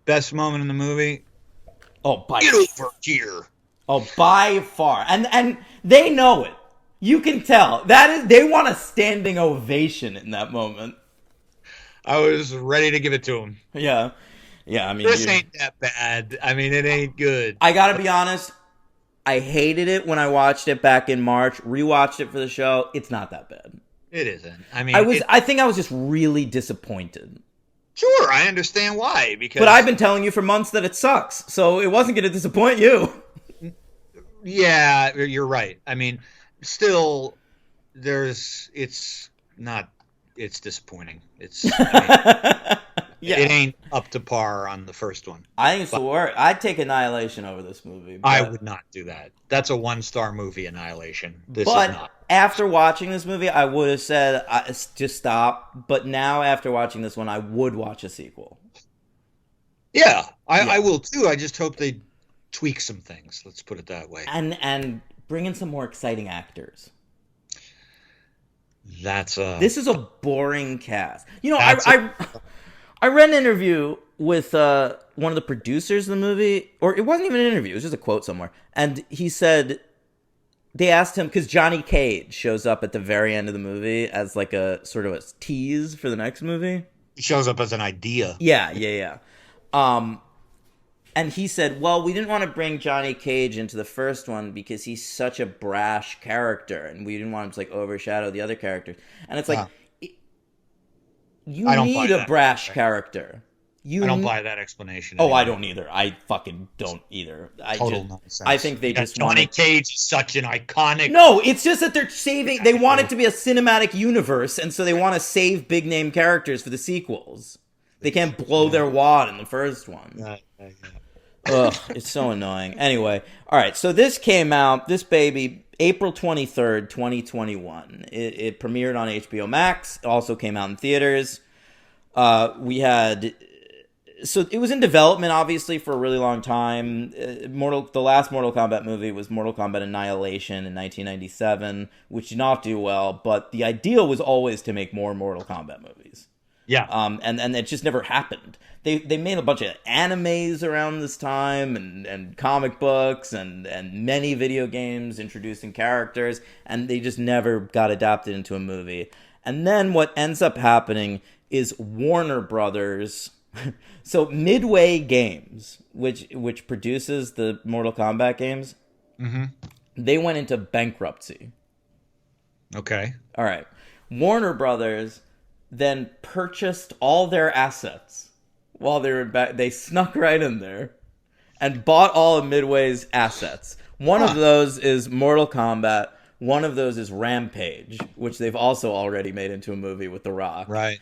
best moment in the movie. Oh, Get over here. Oh, by far. And they know it. You can tell. They want a standing ovation in that moment. I was ready to give it to him. Yeah. Yeah, I mean, This ain't that bad. I mean, it ain't good. I gotta be honest, I hated it when I watched it back in March, rewatched it for the show. It's not that bad. It isn't. I mean, I think I was just really disappointed. Sure, I understand why. But I've been telling you for months that it sucks, so it wasn't going to disappoint you. Yeah, you're right. I mean, still, it's disappointing. Yeah. It ain't up to par on the first one. I think it's the worst. I'd take Annihilation over this movie. I would not do that. That's a 1-star movie, Annihilation. This is But not. after watching this movie, I would have said, just stop. But now, after watching this one, I would watch a sequel. Yeah, I will too. I just hope they tweak some things. Let's put it that way. And bring in some more exciting actors. This is a boring cast. You know, I read an interview with one of the producers of the movie, or it wasn't even an interview, it was just a quote somewhere. And he said, they asked him, because Johnny Cage shows up at the very end of the movie as like a sort of a tease for the next movie. He shows up as an idea. Yeah. And he said, well, we didn't want to bring Johnny Cage into the first one because he's such a brash character, and we didn't want him to like overshadow the other characters. And it's like, you need a brash character. I don't buy that explanation. Oh, anymore. I don't either. I fucking don't either. Total nonsense. I think they just Johnny Cage is such an iconic. No, it's just that they're saving. They want it to be a cinematic universe, and so they want to save big name characters for the sequels. They can't blow their wad in the first one. Ugh, it's so annoying. Anyway, all right. So this came out. This baby. April 23rd, 2021. It premiered on HBO Max. It also came out in theaters. So it was in development, obviously, for a really long time. The last Mortal Kombat movie was Mortal Kombat Annihilation in 1997, which did not do well, but the ideal was always to make more Mortal Kombat movies. Yeah. And it just never happened. They made a bunch of animes around this time and comic books and many video games introducing characters, and they just never got adapted into a movie. And then what ends up happening is Warner Brothers, so Midway Games, which produces the Mortal Kombat games, they went into bankruptcy. Okay. All right. Warner Brothers then purchased all their assets while they were back. They snuck right in there and bought all of Midway's assets. One of those is Mortal Kombat. One of those is Rampage, which they've also already made into a movie with The Rock. Right.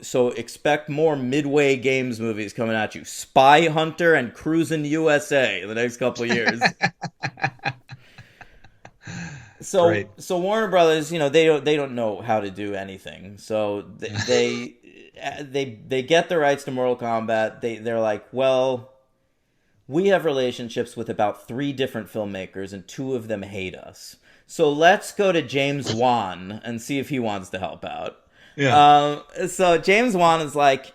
So expect more Midway Games movies coming at you. Spy Hunter and Cruisin' USA in the next couple of years. So Warner Brothers, they don't know how to do anything. So they get the rights to Mortal Kombat. They're like, well, we have relationships with about 3 different filmmakers, and 2 of them hate us. So let's go to James Wan and see if he wants to help out. Yeah. So James Wan is like,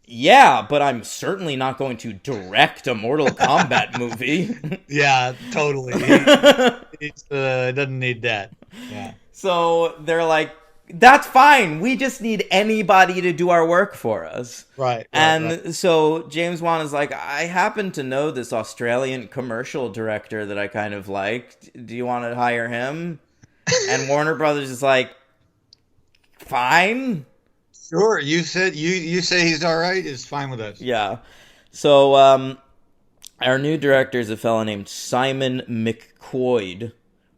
yeah, but I'm certainly not going to direct a Mortal Kombat movie. Yeah, totally. He doesn't need that. Yeah. So they're like, that's fine. We just need anybody to do our work for us. Right. So James Wan is like, I happen to know this Australian commercial director that I kind of liked. Do you want to hire him? And Warner Brothers is like, fine. Sure. You said you say he's all right. It's fine with us. Yeah. So our new director is a fellow named Simon McQuoid,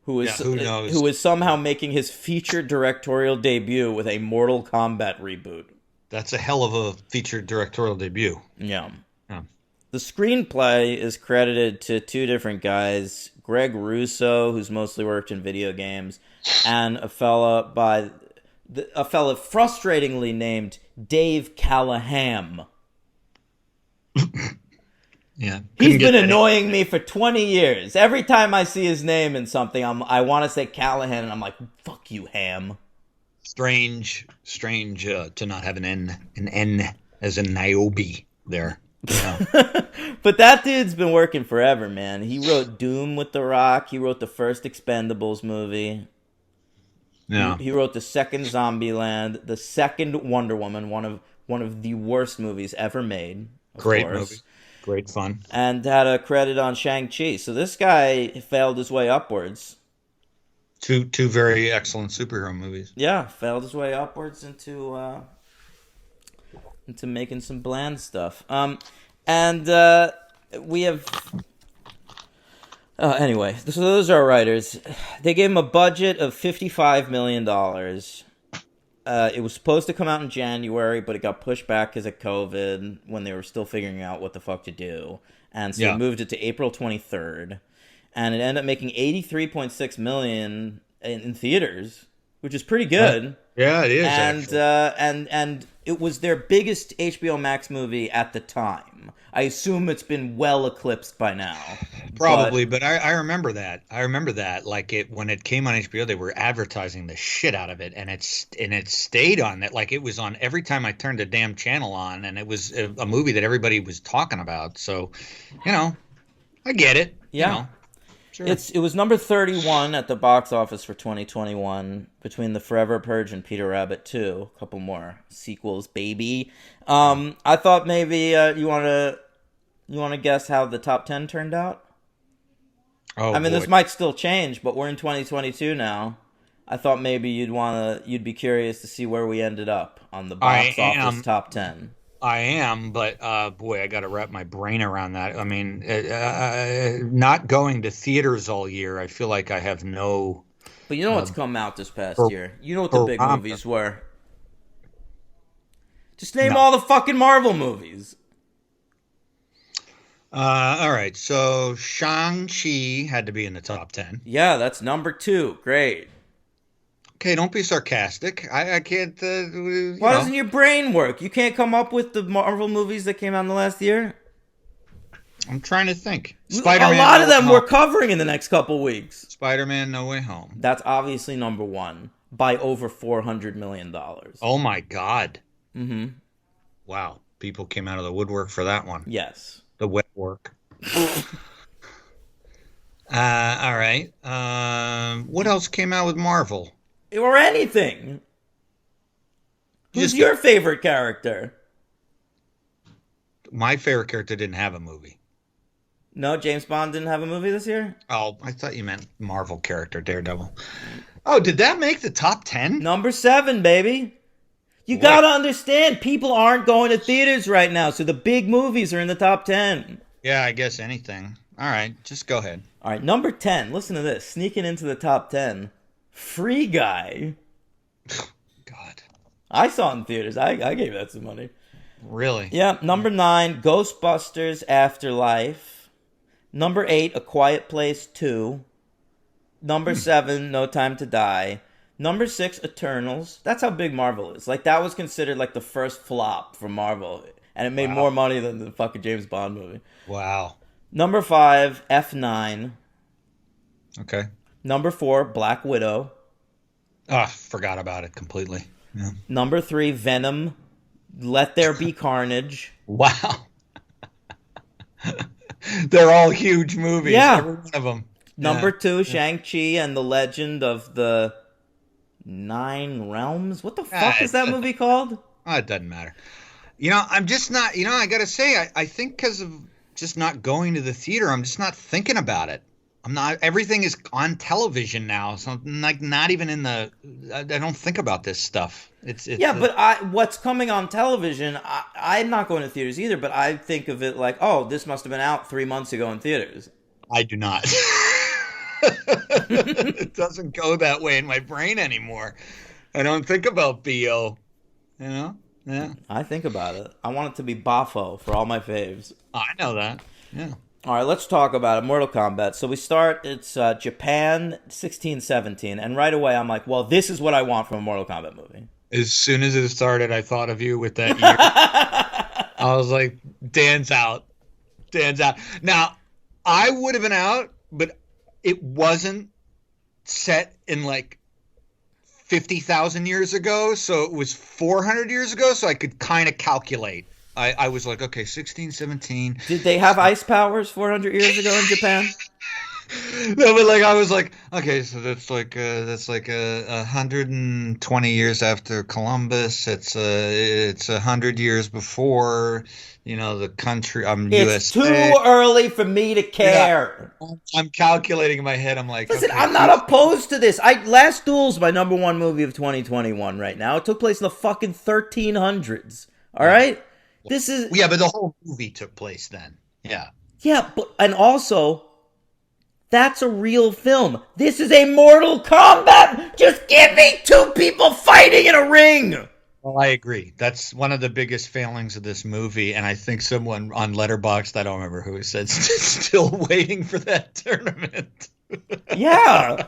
who is somehow making his feature directorial debut with a Mortal Kombat reboot. That's a hell of a feature directorial debut. Yeah. The screenplay is credited to 2 different guys, Greg Russo, who's mostly worked in video games, and a fella frustratingly named Dave Callahan. Yeah, he's been annoying me for 20 years. Every time I see his name in something, I want to say Callahan, and I'm like, fuck you, Ham. Strange to not have an N as in Niobe. there. Yeah. But that dude's been working forever, man. He wrote Doom with The Rock. He wrote the first Expendables movie. Yeah. He wrote the second Zombieland, the second Wonder Woman, one of the worst movies ever made. Great movie. Great fun. And had a credit on Shang-Chi. So this guy failed his way upwards. Two very excellent superhero movies. Yeah, failed his way upwards into making some bland stuff. And we have. Anyway, so those are our writers. They gave him a budget of $55 million. It was supposed to come out in January, but it got pushed back because of COVID when they were still figuring out what the fuck to do. And so they moved it to April 23rd. And it ended up making $83.6 million in theaters, which is pretty good. Yeah, it is. And it was their biggest HBO Max movie at the time. I assume it's been well eclipsed by now. Probably, but I remember that. I remember that. Like when it came on HBO, they were advertising the shit out of it, and it stayed on it. Like it was on every time I turned the damn channel on, and it was a movie that everybody was talking about. So, I get it. Yeah. Sure. It was number 31 at the box office for 2021 between The Forever Purge and Peter Rabbit 2. A couple more sequels, baby. I thought maybe you want to guess how the top 10 turned out? Oh, I mean, boy. this might still change, but we're in 2022 now. I thought maybe you'd be curious to see where we ended up on the box office top 10. I am, but boy, I got to wrap my brain around that. I mean, not going to theaters all year, I feel like I have no. But you know what's come out this past year? You know what the big movies were? Just name all the fucking Marvel movies. All right, so Shang-Chi had to be in the top 10. Yeah, that's number 2. Great. Okay, don't be sarcastic. I can't. Why doesn't your brain work? You can't come up with the Marvel movies that came out in the last year? I'm trying to think. Spider-Man. A lot of them we're covering in the next couple weeks. Spider-Man: No Way Home. That's obviously number 1 by over $400 million. Oh my God. Mm-hmm. Wow, people came out of the woodwork for that one. Yes. The wet work. All right. What else came out with Marvel? Or anything. Who's your favorite character? My favorite character didn't have a movie. No, James Bond didn't have a movie this year? Oh, I thought you meant Marvel character, Daredevil. Oh, did that make the top 10? Number 7, baby. You gotta understand, people aren't going to theaters right now, so the big movies are in the top 10. Yeah, I guess anything. All right, just go ahead. All right, number 10. Listen to this. Sneaking into the top 10. Free Guy. God. I saw it in theaters. I gave that some money. Really? Yeah. Number 9, Ghostbusters Afterlife. Number 8, A Quiet Place 2. Number 7, No Time to Die. Number 6, Eternals. That's how big Marvel is. Like, that was considered like the first flop for Marvel. And it made more money than the fucking James Bond movie. Wow. Number 5, F9. Okay. Number 4, Black Widow. Forgot about it completely. Yeah. Number 3, Venom. Let There Be Carnage. Wow. They're all huge movies. Yeah. Every one of them. Number 2, Shang-Chi and the Legend of the Nine Realms. What the fuck is that movie called? It doesn't matter. I'm just not, I got to say, I think because of just not going to the theater, I'm just not thinking about it. Everything is on television now. So I'm like not even I don't think about this stuff. But what's coming on television, I'm not going to theaters either, but I think of it like, oh, this must have been out 3 months ago in theaters. I do not. It doesn't go that way in my brain anymore. I don't think about BO. Yeah. I think about it. I want it to be Bafo for all my faves. I know that. Yeah. All right, let's talk about it. Mortal Kombat. So we start, it's Japan 1617, and right away I'm like, well, this is what I want from a Mortal Kombat movie. As soon as it started, I thought of you with that year. I was like, Dan's out. Now, I would have been out, but it wasn't set in like 50,000 years ago, so it was 400 years ago, so I could kind of calculate. I was like, okay, 16, 17. Did they have ice powers 400 years ago in Japan? No, but like I was like, okay, so that's like 120 years after Columbus. It's 100 years before, the country. I'm It's USA. too early for me to care. Yeah, I'm calculating in my head. I'm like, Listen, okay, I'm not opposed to this. Last Duel's my number one movie of 2021 right now. It took place in the fucking 1300s. All right? This is... Yeah, but the whole movie took place then. Yeah. Yeah, and also, that's a real film. This is a Mortal Kombat. Just give me two people fighting in a ring. Well, I agree. That's one of the biggest failings of this movie, and I think someone on Letterboxd, I don't remember who said, still waiting for that tournament. Yeah.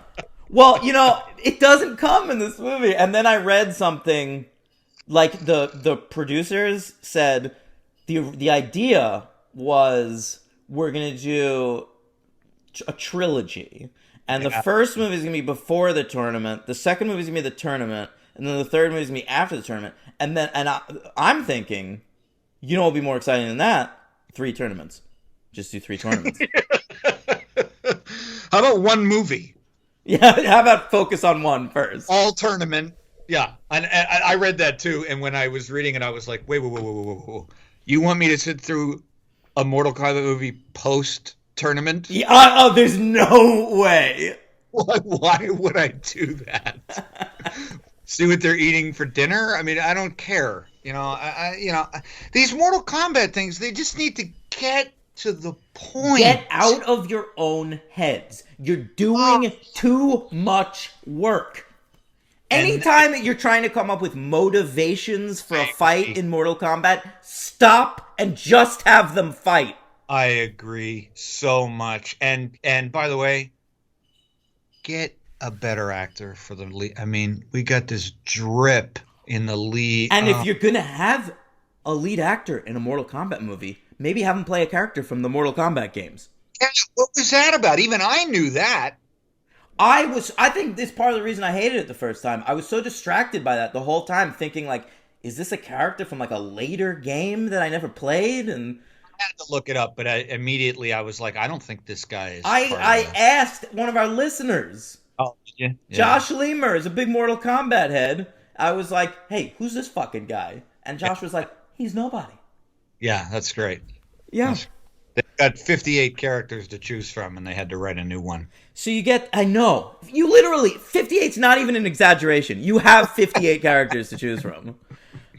Well, it doesn't come in this movie. And then I read something like the producers said the idea was we're gonna do a trilogy, and the first movie is gonna be before the tournament, the second movie is gonna be the tournament, and then the third movie is gonna be after the tournament. And then I'm thinking, what'll be more exciting than that? 3 tournaments. Just do 3 tournaments. How about one movie? Yeah, how about focus on one first? All tournament. Yeah, and I read that too. And when I was reading it, I was like, wait. You want me to sit through a Mortal Kombat movie post tournament? Yeah, there's no way. Why would I do that? See what they're eating for dinner? I mean, I don't care. These Mortal Kombat things, they just need to get to the point. Get out of your own heads. You're doing too much work. Anytime you're trying to come up with motivations for a fight in Mortal Kombat, stop and just have them fight. I agree so much. And by the way, get a better actor for the lead. I mean, we got this drip in the lead. And if you're going to have a lead actor in a Mortal Kombat movie, maybe have him play a character from the Mortal Kombat games. Yeah, what was that about? Even I knew that. I think this part of the reason I hated it the first time. I was so distracted by that the whole time, thinking like, is this a character from like a later game that I never played? And I had to look it up, but immediately I was like, I don't think this guy is. I asked one of our listeners. Oh, yeah. Josh Lemur is a big Mortal Kombat head. I was like, hey, who's this fucking guy? And Josh was like, he's nobody. Yeah, that's great. Yeah. They've got 58 characters to choose from, and they had to write a new one. So I know. You literally, 58's not even an exaggeration. You have 58 characters to choose from.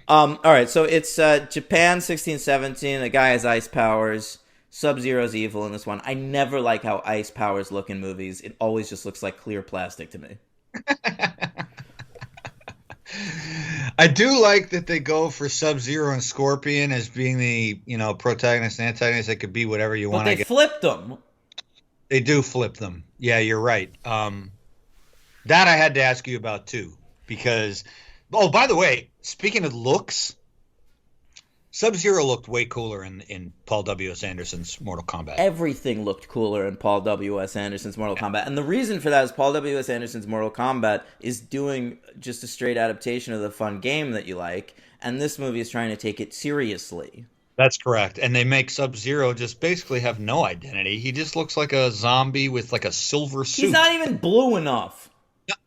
All right, so it's Japan 1617. The guy has ice powers. Sub-Zero's evil in this one. I never like how ice powers look in movies. It always just looks like clear plastic to me. I do like that they go for Sub-Zero and Scorpion as being the, protagonist and antagonist. They could be whatever you want. But they flipped them. They do flip them. Yeah, you're right. That I had to ask you about too, because, by the way, speaking of looks, Sub-Zero looked way cooler in Paul W.S. Anderson's Mortal Kombat. Everything looked cooler in Paul W.S. Anderson's Mortal Kombat. And the reason for that is Paul W.S. Anderson's Mortal Kombat is doing just a straight adaptation of the fun game that you like, and this movie is trying to take it seriously. That's correct. And they make Sub-Zero just basically have no identity. He just looks like a zombie with like a silver suit. He's not even blue enough.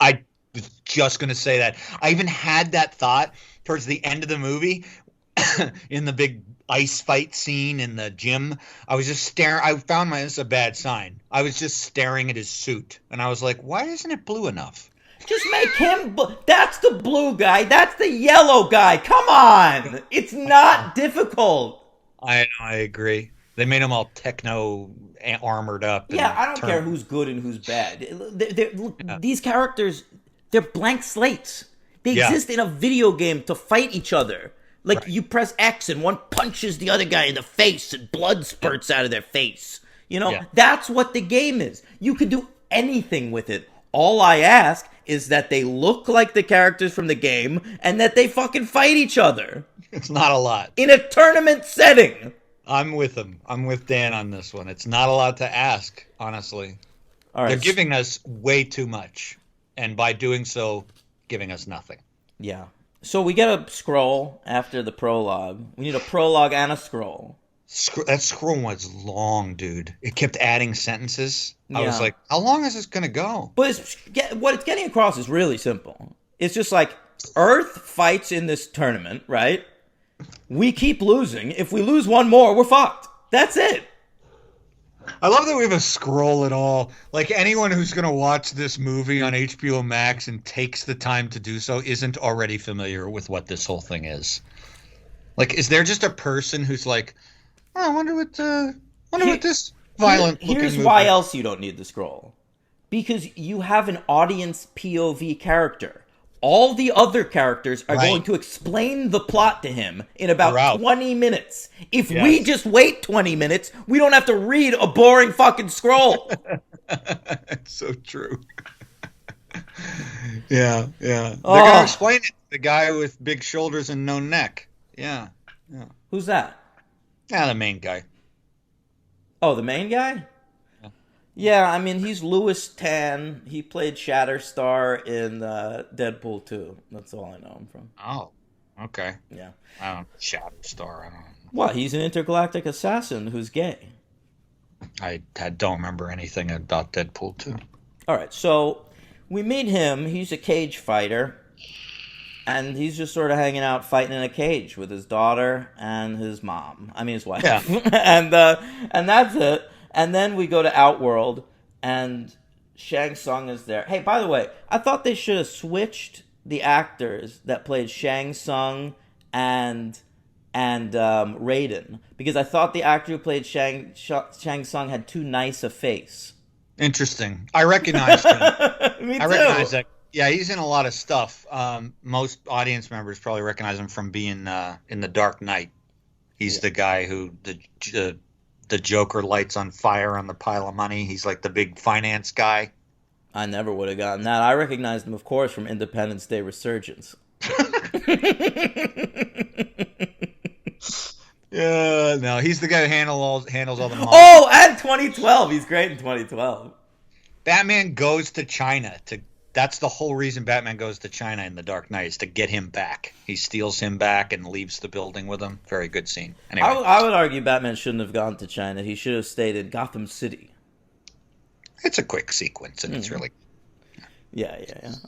I was just going to say that. I even had that thought towards the end of the movie. In the big ice fight scene in the gym, I was just staring. I found this a bad sign. I was just staring at his suit, and I was like, "Why isn't it blue enough?" Just make him. That's the blue guy. That's the yellow guy. Come on, it's not difficult. I agree. They made them all techno armored up. Yeah, I don't care who's good and who's bad. These characters, they're blank slates. They exist in a video game to fight each other. Like, you press X and one punches the other guy in the face and blood spurts out of their face. That's what the game is. You can do anything with it. All I ask is that they look like the characters from the game and that they fucking fight each other. It's not a lot. In a tournament setting. I'm with him. I'm with Dan on this one. It's not a lot to ask, honestly. All right. They're giving us way too much. And by doing so, giving us nothing. Yeah. So we get a scroll after the prologue. We need a prologue and a scroll. That scroll was long, dude. It kept adding sentences. I was Yeah. like, how long is this going to go? But what it's getting across is really simple. It's just like Earth fights in this tournament, right? We keep losing. If we lose one more, we're fucked. That's it. I love that we have a scroll at all. Like, anyone who's going to watch this movie on HBO Max and takes the time to do so isn't already familiar with what this whole thing is. Like, is there just a person who's like, oh, I wonder what this violent looking Here's movie. why else you don't need the scroll. Because you have an audience POV character. All the other characters are going to explain the plot to him in about 20 minutes. If we just wait 20 minutes, we don't have to read a boring fucking scroll. It's so true. Yeah. They're going to explain it. The guy with big shoulders and no neck. Yeah. Who's that? Yeah, the main guy. Oh, the main guy? Yeah, I mean, he's Louis Tan. He played Shatterstar in Deadpool 2. That's all I know him from. Oh, okay. Yeah. I don't Shatterstar. I don't know. What? He's an intergalactic assassin who's gay. I don't remember anything about Deadpool 2. All right, so we meet him. He's a cage fighter. And he's just sort of hanging out, fighting in a cage with his daughter and his mom. I mean, his wife. Yeah. and that's it. And then we go to Outworld, and Shang Tsung is there. Hey, by the way, I thought they should have switched the actors that played Shang Tsung and Raiden, because I thought the actor who played Shang Tsung had too nice a face. Interesting. I recognized him. Me too. I recognize that. Yeah, he's in a lot of stuff. Most audience members probably recognize him from being in The Dark Knight. He's the guy who the Joker lights on fire on the pile of money. He's like the big finance guy. I never would have gotten that. I recognized him, of course, from Independence Day Resurgence. Yeah, no, he's the guy who handles all the money. Oh, and 2012. He's great in 2012. Batman goes to China to. That's the whole reason Batman goes to China in The Dark Knight, is to get him back. He steals him back and leaves the building with him. Very good scene. Anyway. I would argue Batman shouldn't have gone to China. He should have stayed in Gotham City. It's a quick sequence, and it's really... Yeah.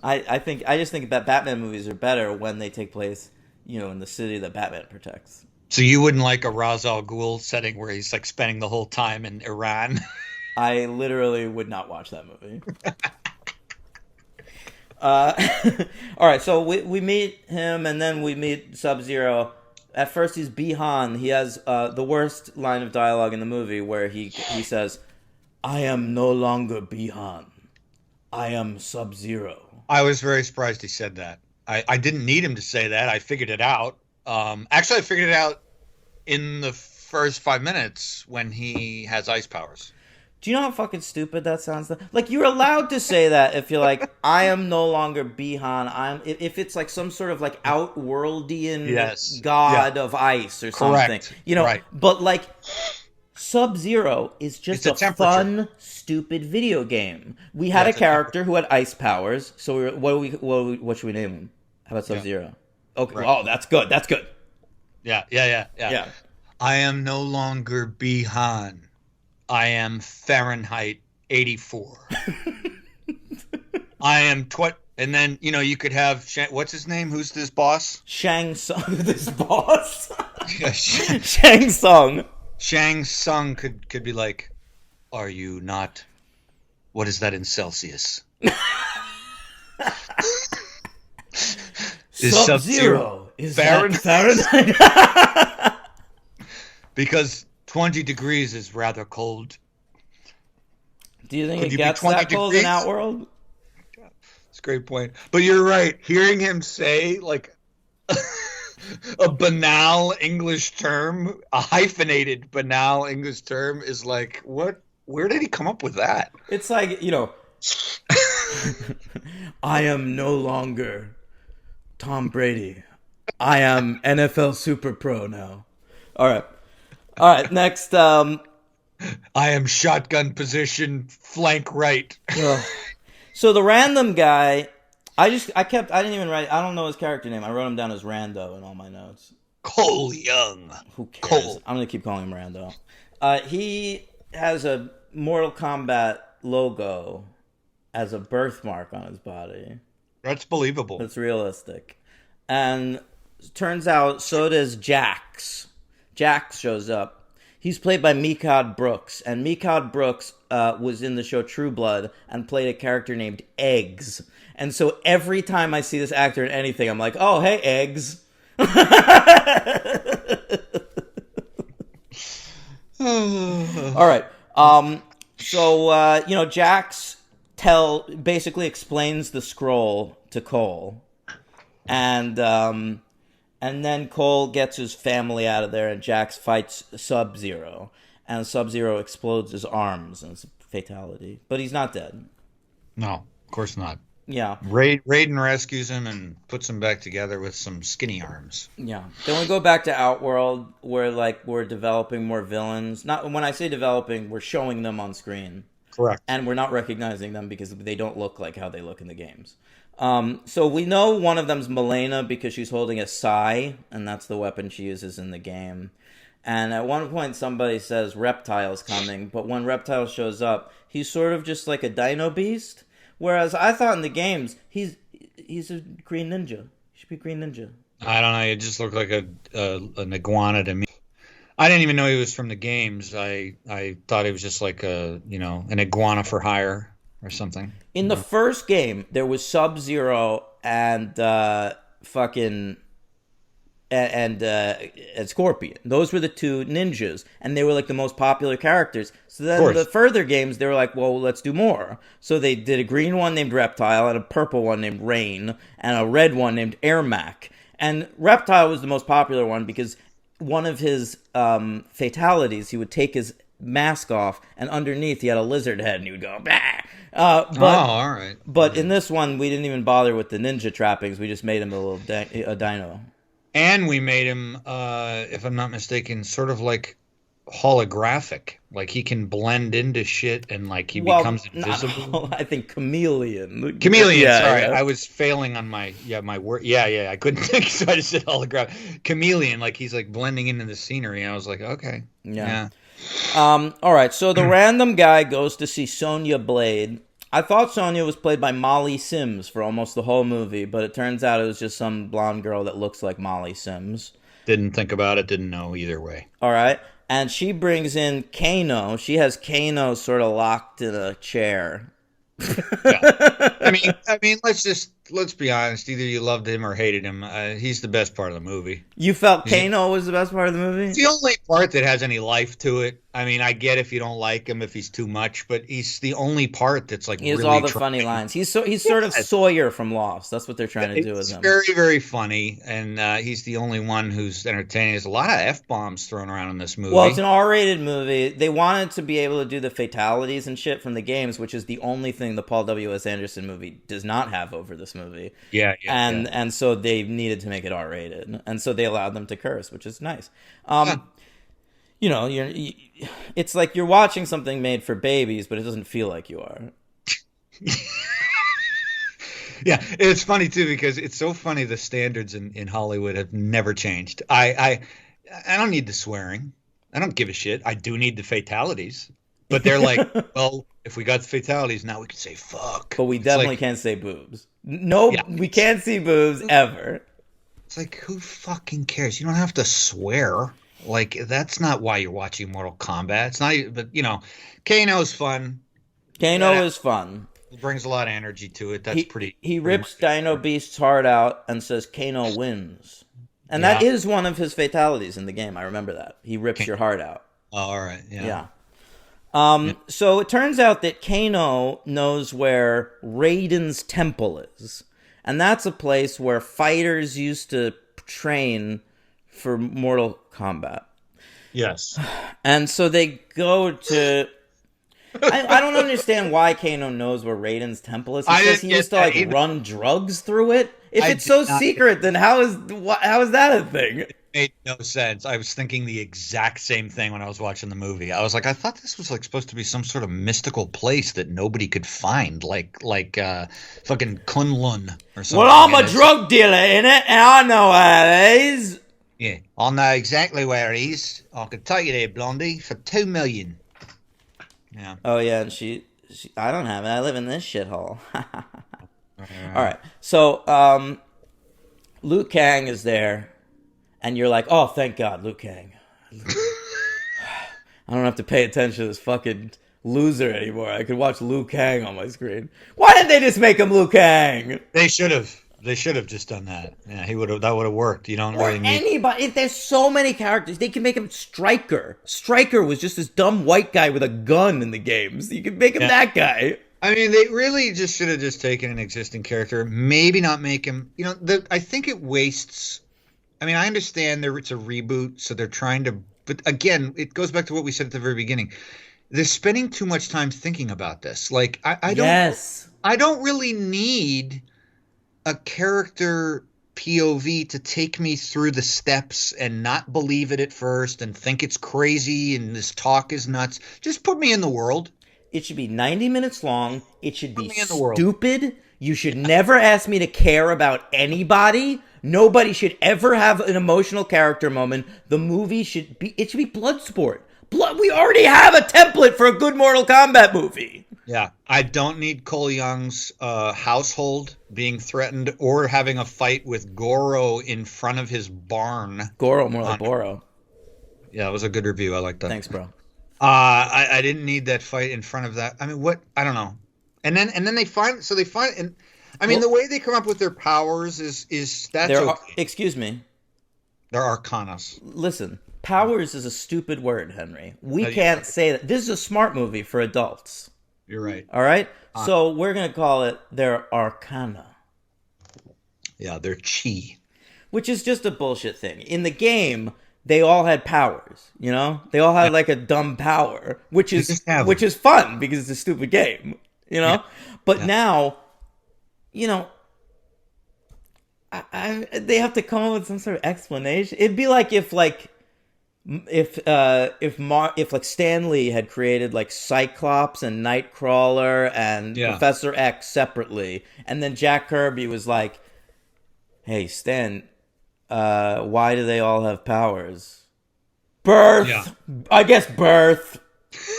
I just think that Batman movies are better when they take place, in the city that Batman protects. So you wouldn't like a Ra's al Ghul setting where he's like spending the whole time in Iran? I literally would not watch that movie. All right, so we meet him, and then we meet Sub-Zero. At first, he's Bi-Han. He has the worst line of dialogue in the movie, where he says, "I am no longer Bi-Han. I am Sub-Zero." I was very surprised he said that. I didn't need him to say that. I figured it out. Actually, I figured it out in the first 5 minutes when he has ice powers. Do you know how fucking stupid that sounds? Like, you're allowed to say that if you're like, I am no longer Bi-Han. If it's like some sort of like outworldian god of ice or something. Right. But like, Sub-Zero is just a fun, stupid video game. We had a character who had ice powers, so what should we name him? How about Sub-Zero? Yeah. Okay. Right. Oh, that's good. Yeah. I am no longer Bi-Han. I am Fahrenheit 84. I am and then you could have what's his name? Who's this boss? Shang Tsung. This boss. Shang Tsung. Shang Tsung could be like, are you not? What is that in Celsius? Is Sub-Zero is Fahrenheit? Because 20 degrees is rather cold. Do you think it gets that cold in Outworld? That's a great point. But you're right. Hearing him say, like, a banal English term, a hyphenated banal English term, is like, what? Where did he come up with that? It's like, I am no longer Tom Brady. I am NFL Super Pro now. All right, next. I am shotgun position, flank right. So the random guy I didn't even write. I don't know his character name. I wrote him down as Rando in all my notes. Cole Young. Who cares? Cole. I'm gonna keep calling him Rando. He has a Mortal Kombat logo as a birthmark on his body. That's believable. That's realistic. And turns out so does Jax. Jax shows up. He's played by Mikael Brooks, and Mikael Brooks was in the show True Blood and played a character named Eggs. And so every time I see this actor in anything, I'm like, oh, hey, Eggs. All right. So Jax basically explains the scroll to Cole, and then Cole gets his family out of there, and Jax fights Sub-Zero, and Sub-Zero explodes his arms, and it's a fatality. But he's not dead. No, of course not. Yeah. Raiden rescues him and puts him back together with some skinny arms. Yeah. Then we go back to Outworld, where we're developing more villains. Not when I say developing, we're showing them on screen. Correct. And we're not recognizing them because they don't look like how they look in the games. So we know one of them's Milena because she's holding a sai, and that's the weapon she uses in the game. And at one point somebody says Reptile's coming, but when Reptile shows up, he's sort of just like a dino beast. Whereas I thought in the games, he's a green ninja. He should be green ninja. I don't know. It just looked like an iguana to me. I didn't even know he was from the games. I thought he was just like an iguana for hire or something. In the first game, there was Sub-Zero and Scorpion. Those were the two ninjas, and they were like the most popular characters. So then the further games, they were like, well, let's do more. So they did a green one named Reptile, and a purple one named Rain, and a red one named Ermac. And Reptile was the most popular one because one of his fatalities, he would take his mask off, and underneath he had a lizard head, and he would go, bah! All right. But in this one, we didn't even bother with the ninja trappings. We just made him a dino. And we made him, if I'm not mistaken, sort of like holographic. Like he can blend into shit and like he becomes invisible. I think chameleon. Chameleon, sorry. Yeah. I was failing on my word. Yeah. I couldn't think, so I just said holographic. Chameleon, like he's like blending into the scenery. And I was like, okay. Yeah. All right, so the random guy goes to see Sonya Blade. I thought Sonya was played by Molly Sims for almost the whole movie, but it turns out it was just some blonde girl that looks like Molly Sims. Didn't think about it, didn't know either way. All right, and she brings in Kano. She has Kano sort of locked in a chair. Yeah. I mean, let's be honest. Either you loved him or hated him. He's the best part of the movie. You felt Kano was the best part of the movie? It's the only part that has any life to it. I mean, I get if you don't like him, if he's too much, but he's the only part that's like. He has all the funny lines. He's sort of Sawyer from Lost. That's what they're trying to do with him. It's very, very funny, and he's the only one who's entertaining. There's a lot of F-bombs thrown around in this movie. Well, it's an R-rated movie. They wanted to be able to do the fatalities and shit from the games, which is the only thing the Paul W.S. Anderson movie does not have over this movie. Yeah. And so they needed to make it R-rated, and so they allowed them to curse, which is nice. It's like you're watching something made for babies, but it doesn't feel like you are. Yeah, it's funny too because it's so funny. The standards in Hollywood have never changed. I don't need the swearing. I don't give a shit. I do need the fatalities, but they're like, well, if we got the fatalities, now we can say fuck. But we definitely can't say boobs. No, yeah. We can't see boobs ever. It's like, who fucking cares? You don't have to swear. Like, that's not why you're watching Mortal Kombat. It's not, but Kano's fun. Kano is fun. It brings a lot of energy to it. That's pretty. He rips Dino Beast's heart out and says Kano wins. And that is one of his fatalities in the game. I remember that. He rips your heart out. Oh, all right. Yeah. So it turns out that Kano knows where Raiden's temple is. And that's a place where fighters used to train for Mortal Kombat. Yes. And so they go to... I don't understand why Kano knows where Raiden's temple is. He says he used to run drugs through it If it's so secret, then how is that a thing? It made no sense. I was thinking the exact same thing when I was watching the movie. I was like, I thought this was like supposed to be some sort of mystical place that nobody could find, like fucking Kunlun or something. Well, I'm a drug dealer in it, and I know where it is. Yeah, I know exactly where it is. I could take you there, Blondie, for $2 million. Yeah. Oh yeah, and she I don't have it. I live in this shithole. All right. So, Liu Kang is there, and you're like, oh, thank God, Liu Kang. I don't have to pay attention to this fucking loser anymore. I could watch Liu Kang on my screen. Why didn't they just make him Liu Kang? They should have. They should have just done that. Yeah, that would have worked. You don't really need anybody. If there's so many characters, they can make him Stryker. Stryker was just this dumb white guy with a gun in the games. You could make him that guy. I mean, they really just should have just taken an existing character, maybe not make him. I think it wastes. I mean, I understand it's a reboot, so they're trying to. But again, it goes back to what we said at the very beginning. They're spending too much time thinking about this. Like, I don't. Yes. I don't really need a character POV to take me through the steps and not believe it at first and think it's crazy and this talk is nuts. Just put me in the world. It should be 90 minutes long. It should be stupid. You should never ask me to care about anybody. Nobody should ever have an emotional character moment. The movie should be Bloodsport. We already have a template for a good Mortal Kombat movie. Yeah, I don't need Cole Young's household being threatened or having a fight with Goro in front of his barn. Goro, more like Boro. Yeah, it was a good review. I like that. Thanks, bro. I didn't need that fight in front of that. I mean, what? I don't know. And then they find, and I mean, the way they come up with their powers is that's okay. Excuse me. They're arcanas. Listen, powers is a stupid word, Henry. We can't say that. This is a smart movie for adults. You're right. All right? So we're going to call it their arcana. Yeah, their chi. Which is just a bullshit thing. In the game, they all had powers, you know? They all had like a dumb power, which is fun because it's a stupid game, you know? Yeah. But now, you know, they have to come up with some sort of explanation. It'd be like if Stan Lee had created like Cyclops and Nightcrawler and Professor X separately, and then Jack Kirby was like, "Hey Stan, why do they all have powers? Birth, I guess birth.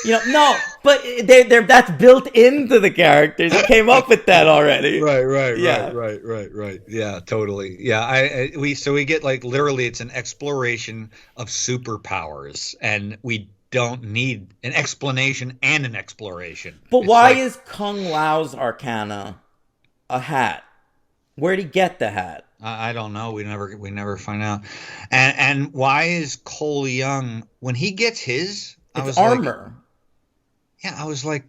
You know, no, but they're that's built into the characters. They came up with that already. Right. Yeah, totally. Yeah, we get like literally it's an exploration of superpowers, and we don't need an explanation and an exploration. But why is Kung Lao's arcana a hat? Where'd he get the hat? I don't know. We never find out. And why is Cole Young when he gets his? It's armor. I was like,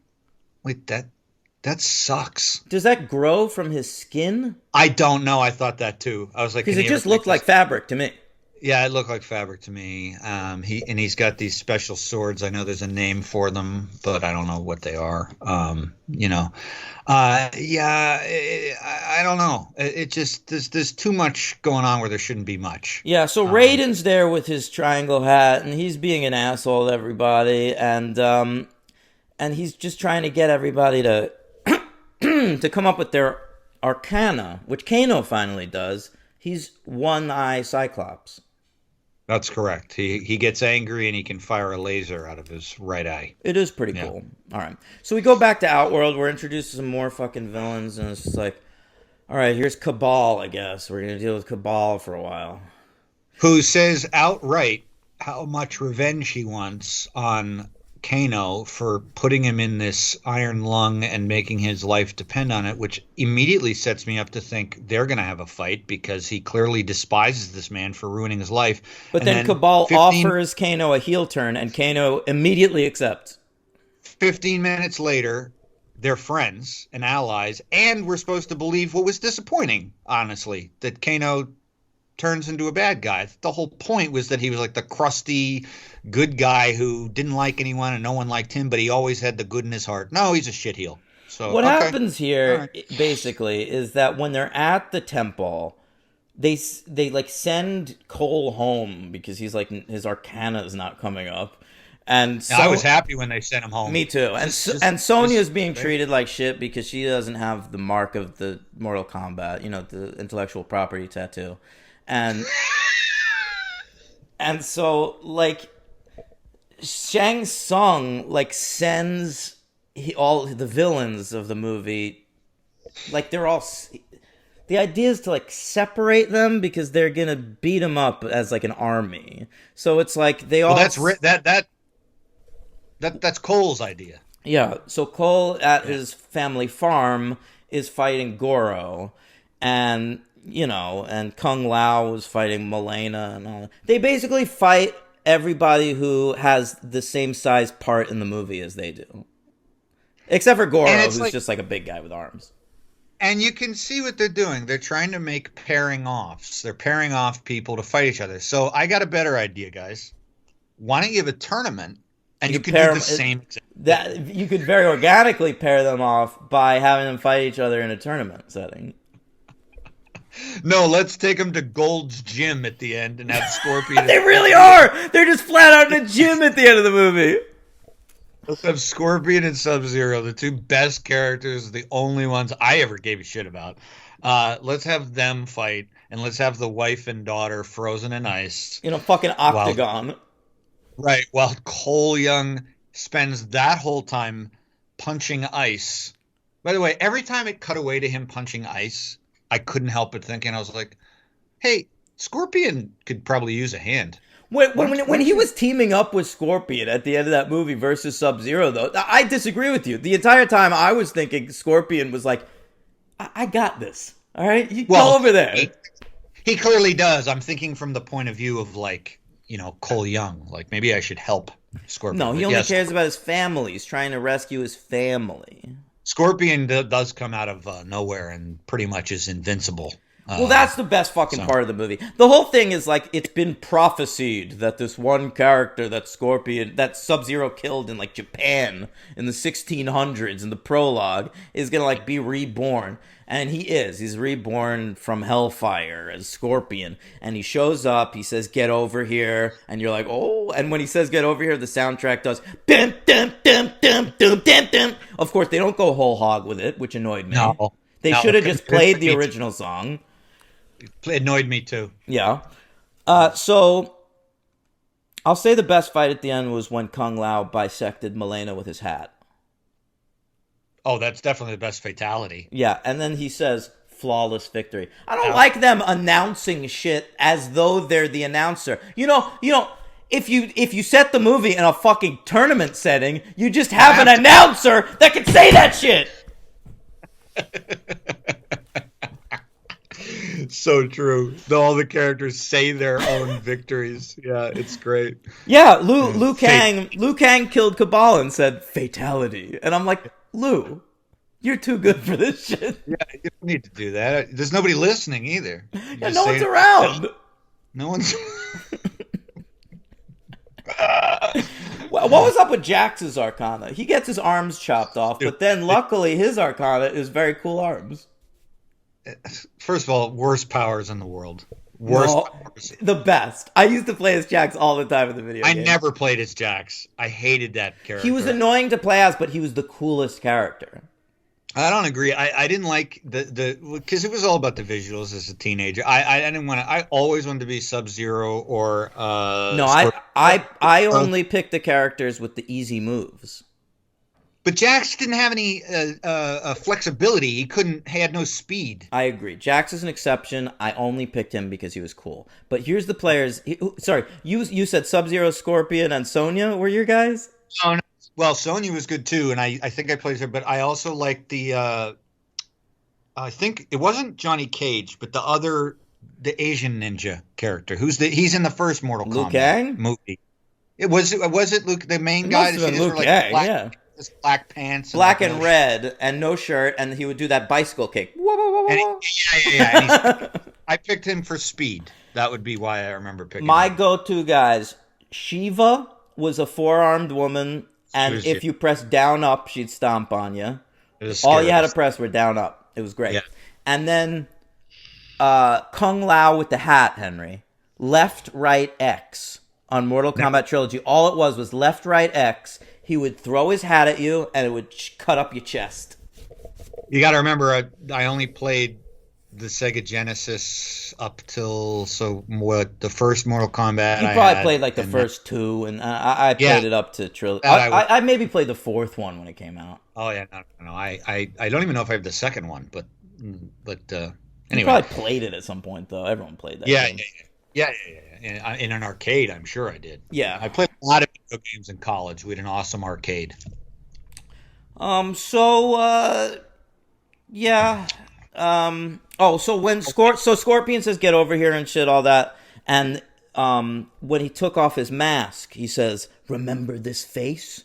wait, that sucks. Does that grow from his skin? I don't know. I thought that too. I was like, because it just looked like fabric to me. Yeah, it looked like fabric to me. He's got these special swords. I know there's a name for them, but I don't know what they are. I don't know. It just there's too much going on where there shouldn't be much. Yeah, so Raiden's there with his triangle hat, and he's being an asshole to everybody, and he's just trying to get everybody to to come up with their arcana, which Kano finally does. He's one-eye Cyclops. That's correct. He gets angry and he can fire a laser out of his right eye. It is pretty cool. All right. So we go back to Outworld. We're introduced to some more fucking villains. And it's just like, all right, here's Cabal, I guess. We're going to deal with Cabal for a while. Who says outright how much revenge he wants on Kano for putting him in this iron lung and making his life depend on it, which immediately sets me up to think they're going to have a fight because he clearly despises this man for ruining his life. But then Cabal offers Kano a heel turn, and Kano immediately accepts. 15 minutes later, they're friends and allies, and we're supposed to believe what was disappointing, honestly, that Kano turns into a bad guy. The whole point was that he was like the crusty good guy who didn't like anyone and no one liked him, but he always had the good in his heart. No, he's a shitheel. So what okay, happens all here right. basically is that when they're at the temple, they like send Cole home because he's like his Arcana is not coming up, and Now, I was so happy when they sent him home. me too. And Sonya's being treated like shit because she doesn't have the mark of the Mortal Kombat, the intellectual property tattoo, and and so like Shang Tsung like sends all the villains of the movie, like they're all. The idea is to like separate them because they're gonna beat them up as like an army. So it's like they all. Well, that's Cole's idea. Yeah. So Cole at his family farm is fighting Goro, and and Kung Lao was fighting Milena and all. They basically fight everybody who has the same size part in the movie as they do, except for Goro, who's like, just like a big guy with arms. And you can see what they're doing. They're trying to make pairing offs. They're pairing off people to fight each other. So I got a better idea, guys. Why don't you have a tournament and you can do the same that you could very organically pair them off by having them fight each other in a tournament setting. No, let's take them to Gold's Gym at the end and have Scorpion. They really are. They're just flat out in a gym at the end of the movie. Let's have Scorpion and Sub-Zero, the two best characters, the only ones I ever gave a shit about. Let's have them fight, and let's have the wife and daughter frozen in ice. In a fucking octagon. While Cole Young spends that whole time punching ice. By the way, every time it cut away to him punching ice, I couldn't help but thinking, I was like, hey, Scorpion could probably use a hand. When he was teaming up with Scorpion at the end of that movie versus Sub-Zero, though, I disagree with you. The entire time I was thinking Scorpion was like, I got this. All right? Go over there. He clearly does. I'm thinking from the point of view of, like, Cole Young. Like, maybe I should help Scorpion. No, he only cares about his family. He's trying to rescue his family. Scorpion does come out of nowhere and pretty much is invincible. Well, that's the best fucking part of the movie. The whole thing is like it's been prophesied that this one character that Sub-Zero killed in like Japan in the 1600s in the prologue is gonna like be reborn, and he is. He's reborn from hellfire as Scorpion, and he shows up. He says, "Get over here," and you're like, "Oh!" And when he says, "Get over here," the soundtrack does dum dum dum dum dum dum dum. Of course, they don't go whole hog with it, which annoyed me. They should have just played the original song. It annoyed me too. Yeah. So I'll say the best fight at the end was when Kung Lao bisected Milena with his hat. Oh, that's definitely the best fatality. Yeah, and then he says flawless victory. I don't like them announcing shit as though they're the announcer. If you set the movie in a fucking tournament setting, you just have an announcer that can say that shit. So true. All the characters say their own victories. Yeah, it's great. Yeah, Liu Kang killed Cabal and said fatality, and I'm like, Liu, you're too good for this shit. Yeah, you don't need to do that. There's nobody listening either. Yeah, no one's around. No one's. What was up with Jax's Arcana? He gets his arms chopped off, but then luckily his Arcana is very cool arms. First of all, worst powers in the world. Powers. The best. I used to play as Jax all the time in the video game. I never played as Jax. I hated that character. He was annoying to play as, but he was the coolest character. I don't agree. I didn't like the because it was all about the visuals as a teenager. I didn't want to. I always wanted to be Sub-Zero or no. I only picked the characters with the easy moves. But Jax didn't have any flexibility. He had no speed. I agree. Jax is an exception. I only picked him because he was cool. But here's the players. Sorry, you said Sub-Zero, Scorpion, and Sonya were your guys? No. Well, Sonya was good too, and I think I played her. But I also liked the. I think it wasn't Johnny Cage, but the Asian ninja character. He's in the first Mortal Kombat Liu Kang movie. Was it Luke, the main guy? Must have been Liu Kang, yeah. Black pants, black and red, and no shirt, and he would do that bicycle kick. Yeah. I picked him for speed. That would be why I remember picking my him. Go-to guys. Shiva was a four-armed woman, and if you press down up, she'd stomp on you. It was All you scary. had to press were down, up. It was great. Yeah. And then Kung Lao with the hat, Henry. Left, right, X on Mortal Kombat Trilogy. All it was left, right, X. He would throw his hat at you, and it would cut up your chest. You got to remember, I only played the Sega Genesis up till the first Mortal Kombat. You probably played like the first two, and I played it up to trilogy. I maybe played the fourth one when it came out. Oh yeah, no. I don't even know if I have the second one, but anyway. You probably played it at some point though. Everyone played that. Yeah, game. yeah. In an arcade, I'm sure I did. Yeah, I played a lot of video games in college. We had an awesome arcade. Yeah. So when Scorpion says get over here and shit, all that, and when he took off his mask, he says, "Remember this face?"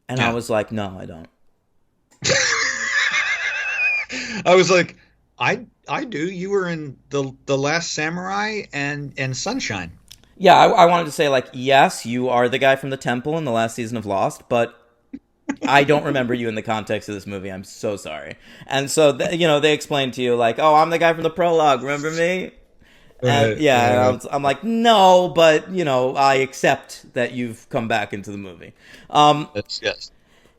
And I was like, "No, I don't." I was like, I do. You were in the Last Samurai and Sunshine. Yeah, I wanted to say like, yes, you are the guy from the temple in the last season of Lost, but I don't remember you in the context of this movie. I'm so sorry. And so, they explained to you like, oh, I'm the guy from the prologue. Remember me? And I'm like, no, but I accept that you've come back into the movie. Yes.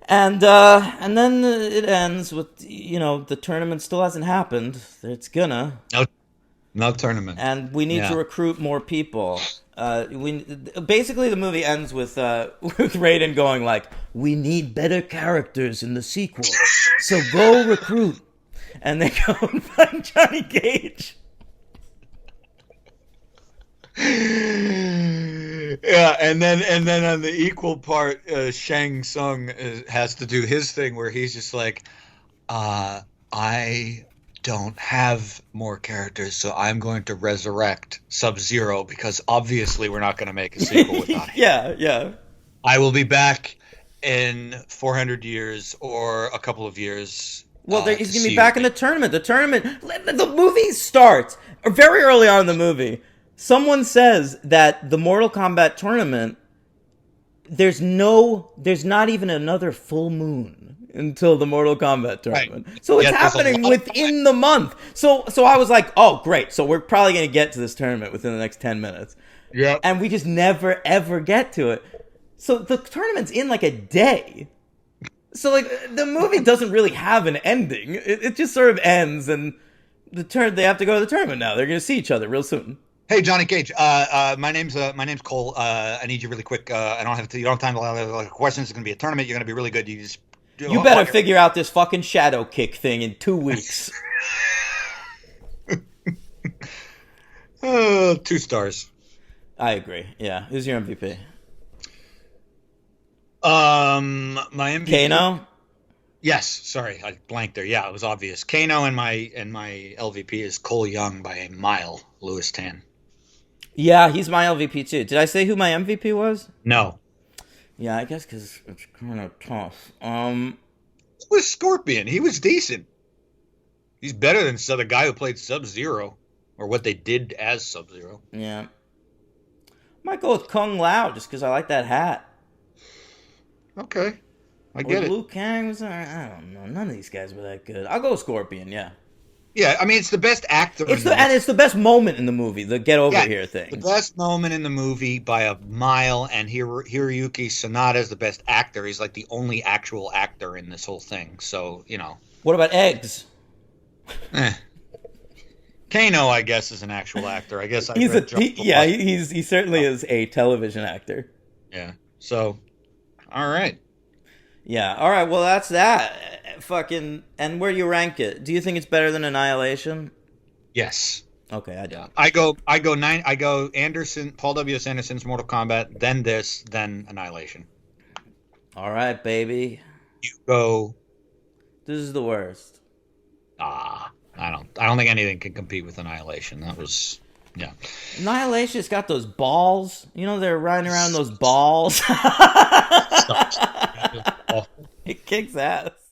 And then it ends with the tournament still hasn't happened. It's gonna no tournament, and we need to recruit more people. Basically the movie ends with Raiden going like, "We need better characters in the sequel, so go recruit." And they go and find Johnny Cage. Yeah, and then on the equal part, Shang Tsung has to do his thing where he's just like, I don't have more characters, so I'm going to resurrect Sub-Zero because obviously we're not going to make a sequel without him. Yeah. I will be back in 400 years or a couple of years. Well, he's going to be back in the tournament. The movie starts very early on in the movie. Someone says that the Mortal Kombat tournament, there's not even another full moon until the Mortal Kombat tournament. Right. So it's happening within the month. So I was like, oh, great. So we're probably going to get to this tournament within the next 10 minutes. Yeah. And we just never, ever get to it. So the tournament's in like a day. So like the movie doesn't really have an ending. It just sort of ends, and they have to go to the tournament now. They're going to see each other real soon. Hey, Johnny Cage. My name's Cole. I need you really quick. You don't have time to ask questions. It's gonna be a tournament. You're gonna be really good. You better figure out this fucking shadow kick thing in 2 weeks. 2 stars. I agree. Yeah. Who's your MVP? My MVP. Kano. Yes. Sorry, I blanked there. Yeah, it was obvious. Kano and my LVP is Cole Young by a mile. Louis Tan. Yeah, he's my LVP too. Did I say who my MVP was? No. Yeah, I guess because it's kind of tough. It was Scorpion. He was decent. He's better than the guy who played Sub-Zero, or what they did as Sub-Zero. Yeah. Might go with Kung Lao just because I like that hat. Okay, I get it. Liu Kang was. I don't know. None of these guys were that good. I'll go with Scorpion. Yeah. Yeah, I mean, it's the best actor. And it's the best moment in the movie, the get over here thing. The best moment in the movie by a mile, and Hiroyuki Sanada is the best actor. He's like the only actual actor in this whole thing. So, What about Eggs? Kano, I guess, is an actual actor. I guess he certainly is a television actor. Yeah. So, all right. Yeah. All right. Well, that's that. And where do you rank it? Do you think it's better than Annihilation? Yes. Okay, I do. Yeah. I go Paul W.S. Anderson's Mortal Kombat, then this, then Annihilation. All right, baby. You go. This is the worst. I don't think anything can compete with Annihilation. That was. Yeah. Annihilation's got those balls. They're riding around those balls. It kicks ass.